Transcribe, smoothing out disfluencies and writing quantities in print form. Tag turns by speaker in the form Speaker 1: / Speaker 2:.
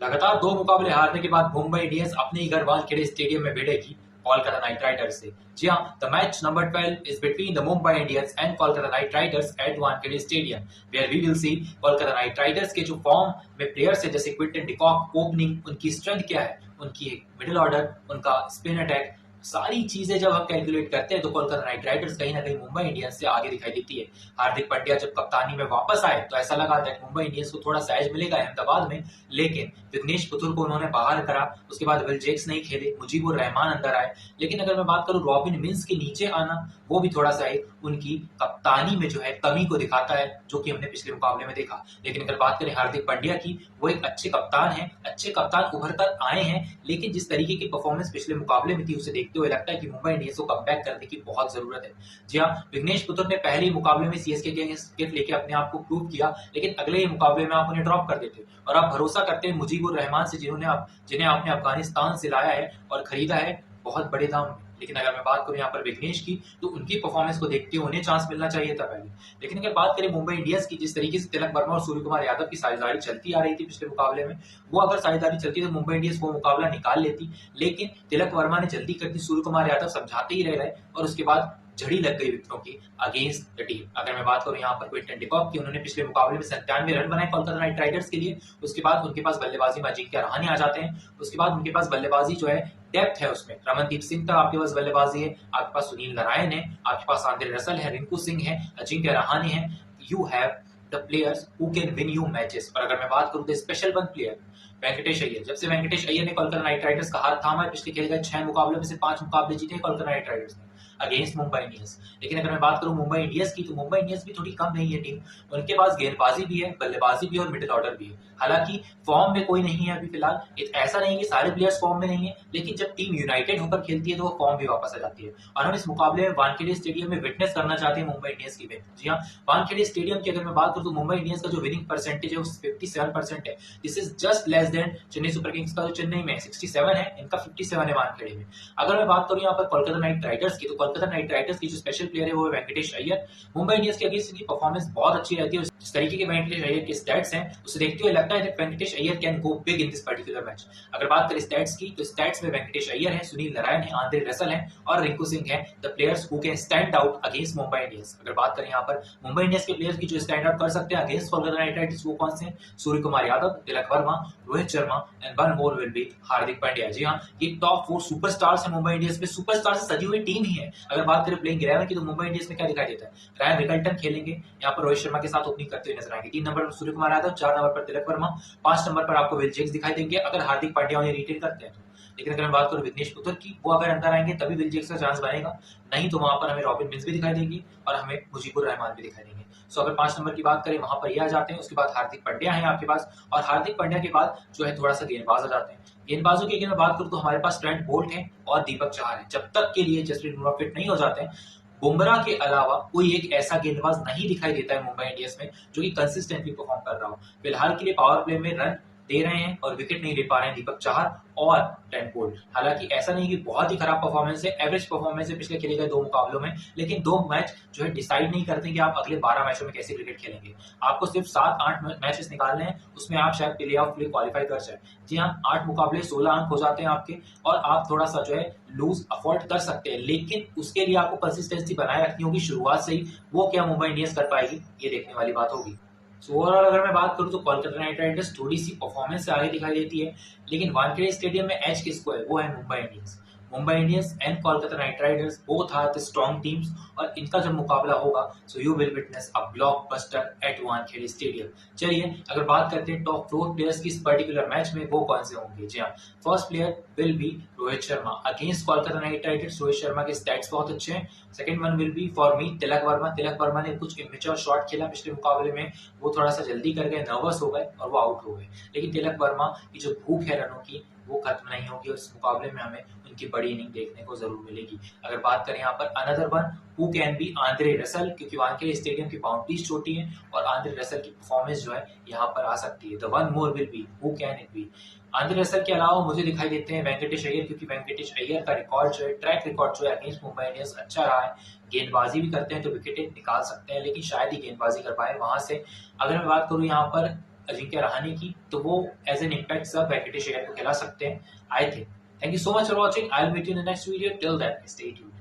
Speaker 1: लगातार 2 मुकाबले हारने के बाद मुंबई इंडियंस अपने ही घर वानखेड़े स्टेडियम में भिड़ेगी कोलकाता नाइट राइडर्स से। जी हां, the match number 12 is between the Mumbai Indians and Kolkata night Riders at Wankhede stadium, where we will see Kolkata night Riders के जो फॉर्म में प्लेयर्स है जैसे क्विंटन डिकॉक, ओपनिंग उनकी स्ट्रेंथ क्या है, उनकी मिडिल ऑर्डर, उनका स्पिन अटैक, सारी चीजें जब हम कैलकुलेट करते हैं तो कोलकाता नाइट राइडर्स कहीं ना कहीं मुंबई इंडियंस से आगे दिखाई देती है। हार्दिक पांड्या जब कप्तानी में वापस आए तो ऐसा लगा दैट मुंबई इंडियंस को थोड़ा सहज मिलेगा अहमदाबाद में, लेकिन विघ्नेश पुथुर को उन्होंने बाहर करा। उसके बाद विल जैक्स नहीं खेले, मुजीबुर रहमान अंदर आए। लेकिन अगर मैं बात करूं रॉबिन मिंस के नीचे आना, वो भी थोड़ा सा एक उनकी कप्तानी में जो है कमी को दिखाता है, जो कि हमने पिछले मुकाबले में देखा। लेकिन अगर बात करें हार्दिक पांड्या की, वो एक अच्छे कप्तान है, अच्छे कप्तान उभर कर आए हैं, लेकिन जिस तरीके की परफॉर्मेंस पिछले मुकाबले में थी उसे देखते हुए लगता है कि मुंबई इंडियंस को कमबैक करने की बहुत जरूरत है। जी हाँ, विघ्नेश पुथुर ने पहले ही मुकाबले में सीएसके के अगेंस्ट लेके अपने आप को प्रूव किया, लेकिन अगले ही मुकाबले में आप उन्हें ड्रॉप कर देते और आप भरोसा करते हैं मुजीबुर रहमान से, जिन्हें आपने अफगानिस्तान से लाया है और खरीदा है बहुत बड़े दाम में। लेकिन अगर मैं बात करूं यहाँ पर विघ्नेश की, तो उनकी परफॉर्मेंस को देखते हुए उन्हें चांस मिलना चाहिए था पहले। लेकिन अगर बात करें मुंबई इंडियंस की, जिस तरीके से तिलक वर्मा और सूर्य कुमार यादव की साझेदारी चलती आ रही थी पिछले मुकाबले में, वो अगर साझेदारी चलती तो मुंबई इंडियंस वो मुकाबला निकाल लेती। लेकिन तिलक वर्मा ने जल्दी कर दी, सूर्य कुमार यादव समझाते ही रहे और उसके बाद झड़ी लग गई विकेटों की अगेंस्ट द टीम। अगर मैं बात करूं यहाँ पर क्विंटन डिकॉक की, उन्होंने पिछले मुकाबले में 97 रन बनाए कोलकाता नाइट राइडर्स के लिए। उसके बाद उनके पास बल्लेबाजी में अजिंक्य रहाणे आ जाते हैं। उसके बाद उनके पास बल्लेबाजी जो है डेप्थ है, उसमें रमनदीप सिंह तक आपके पास बल्लेबाजी है, आपके पास सुनील नारायण है, आपके पास आंद्रे रसल है, रिंकू सिंह है, अजिंक्य रहाणे है। You have the players who can win you matches. और अगर मैं बात करूं the special one player Venkatesh Iyer, जब से वेंकटेश अय्यर ने कोलकाता नाइट राइडर्स का हाथ थामा है, पिछले खेले गए 6 मुकाबलों में से 5 मुकाबले जीते कोलकाता नाइट राइडर्स ने अगेंस्ट मुंबई इंडियंस। लेकिन अगर मैं बात करूं मुंबई इंडियंस की, तो मुंबई इंडियंस भी थोड़ी कम नहीं है टीम। उनके पास गेंदबाजी भी है, बल्लेबाजी भी है और मिडिल ऑर्डर भी है। हालांकि फॉर्म में कोई नहीं है अभी फिलहाल, ऐसा नहीं कि सारे प्लेयर्स फॉर्म में नहीं है, लेकिन जब टीम यूनाइटेड होकर खेलती है तो वो फॉर्म भी वापस आ जाती है। और हम इस मुकाबले में वानखेड़े स्टेडियम में विटनेस करना चाहते हैं मुंबई इंडियंस की। जी हाँ, वानखेड़े स्टेडियम की अगर मैं बात करूं तो मुंबई इंडियंस का जो विनिंग परसेंटेज है वो 57% है। This is just less than Chennai super Kings का, जो चेन्नई में 67 है, इनका 57 है वानखेड़े में। अगर मैं बात करूं यहाँ पर कोलकाता नाइट राइडर्स की, तो कोलकाता नाइट राइडर्स की जो स्पेशल प्लेयर है वो है वेंकटेश अय्यर। मुंबई इंडियंस के अगेंस्ट इनकी परफॉर्मेंस बहुत अच्छी रहती है। जिस तरीके के वेंकटेश अय्यर के स्टैट्स हैं, उसे देखते हुए लगता है Venkatesh Iyer can go big in this particular match. अगर बात करें स्टैट्स की, तो स्टैट्स में वेंकटेश अय्यर है, सुनील नारायण है, आंद्रे रसल है और रिंकू सिंह है, the players who can stand out against Mumbai Indians. अगर बात करें यहाँ पर मुंबई इंडियंस के प्लेयर्स की जो स्टैंड आउट कर सकते हैं अगेंस्ट कोलकाता नाइट राइडर्स, वो कौन से हैं? Surya Kumar Yadav, Tilak Varma, Rohit Sharma and one more will be Hardik Pandya. जी हाँ, ये टॉप 4 सुपरस्टार्स है मुंबई इंडियंस में, सुपरस्टार से सजी हुई टीम ही है। अगर बात करें प्लेइंग 11 की, तो मुंबई इंडियंस में क्या दिखाई देता है? रायन रिकल्टन खेलेंगे यहाँ पर, रोहित शर्मा के साथ ओपनिंग करते हुए नजर आएंगे। 3 नंबर पर सूर्य कुमार यादव, 4 नंबर पर तिलक वर्मा, 5 नंबर पर आपको विल जैक्स दिखाई देंगे अगर हार्दिक पांड्या उन्हें रिटेन करते हैं तो। लेकिन अगर मैं बात करूं विघ्नेश पुथुर की, वो अगर अंदर आएंगे तभी विल जैक्स का चांस बनेगा, नहीं तो वहां पर हमें रॉबिन मिंस भी दिखाई देगी और हमें मुजीबुर रहमान भी दिखाई देंगे। सो अगर 5 नंबर की बात करें, वहां पर ये आ जाते हैं। उसके बाद हार्दिक पांड्या है आपके पास, और हार्दिक पांड्या के बाद जो है थोड़ा सा गेंदबाज आ जाते हैं। गेंदबाजों की अगर मैं बात करूं तो हमारे पास ट्रेंट बोल्ट है और दीपक चहर है। जब तक के लिए जसप्रीत बुमराह फिट नहीं हो जाते हैं, बुमराह के अलावा कोई एक ऐसा गेंदबाज नहीं दिखाई देता है मुंबई इंडियंस में जो कि कंसिस्टेंटली परफॉर्म कर रहा हो। फिलहाल के लिए पावर प्ले में रन दे रहे हैं और विकेट नहीं ले पा रहे हैं दीपक चहर और ट्रेंट बोल्ट। हालांकि ऐसा नहीं कि बहुत ही खराब परफॉर्मेंस है, एवरेज परफॉर्मेंस है पिछले खेले गए 2 मुकाबलों में, लेकिन 2 मैच जो है डिसाइड नहीं करते कि आप अगले 12 मैचों में कैसे क्रिकेट खेलेंगे। आपको सिर्फ 7-8 मैचेस निकालने हैं, उसमें आप शायद प्ले ऑफ के लिए क्वालिफाई कर जाए। जी हाँ, 8 मुकाबले 16 अंक हो जाते हैं आपके, और आप थोड़ा सा जो है लूज अफोर्ड कर सकते हैं, लेकिन उसके लिए आपको कंसिस्टेंसी बनाए रखनी होगी शुरुआत से ही। वो क्या मुंबई इंडियंस कर पाएगी, ये देखने वाली बात होगी। ओवरऑल अगर मैं बात करूं तो कोलकाता नाइट राइडर्स थोड़ी सी परफॉर्मेंस से आगे दिखाई देती है, लेकिन वानखेड़े स्टेडियम में एज किसको है? वो है Mumbai Indians. Mumbai Indians and Kolkata night Riders both are the strong teams, और इनका जब मुकाबला होगा so you will witness a blockbuster at Wankhede stadium. चलिए अगर बात करते हैं टॉप 4 प्लेयर्स की इस पर्टिकुलर मैच में, वो कौन से होंगे। जी हाँ, first player will be Rohit Sharma against Kolkata night riders. Rohit Sharma के स्टैट्स बहुत अच्छे हैं। Second one will be for me Tilak Varma. Tilak Varma ने कुछ इमेच्योर शॉट खेला पिछले मुकाबले में, वो थोड़ा सा जल्दी कर गए, नर्वस हो गए और वो आउट हो गए। लेकिन तिलक वर्मा की जो भूख है रनों की, वो खत्म नहीं होगी और इस मुकाबले में हमें उनकी बड़ी इनिंग देखने को जरूर मिलेगी। अगर बात करें यहाँ पर another one who can be, Andre Russell, क्योंकि वानखेड़े स्टेडियम की बाउंड्रीज छोटी हैं और आंद्रे रसल की परफॉर्मेंस जो है यहाँ पर आ सकती है। The one more will be who can it be. Andre Russell के अलावा मुझे दिखाई देते हैं वेंकटेश अय्यर, क्योंकि वेंकटेश अय्यर का रिकॉर्ड जो है, ट्रैक रिकॉर्ड जो है अगेंस्ट मुंबई इंडियंस अच्छा रहा है। गेंदबाजी भी करते हैं तो विकेट निकाल सकते हैं, लेकिन शायद ही गेंदबाजी कर पाए वहां से। अगर मैं बात करूं यहाँ पर अजिंक्य रहाणे की, तो वो एज एन इम्पैक्ट सब वेंकटेश अय्यर को खिला सकते हैं, I think. Thank you so much for watching. I will meet you in the next video. Till then stay tuned.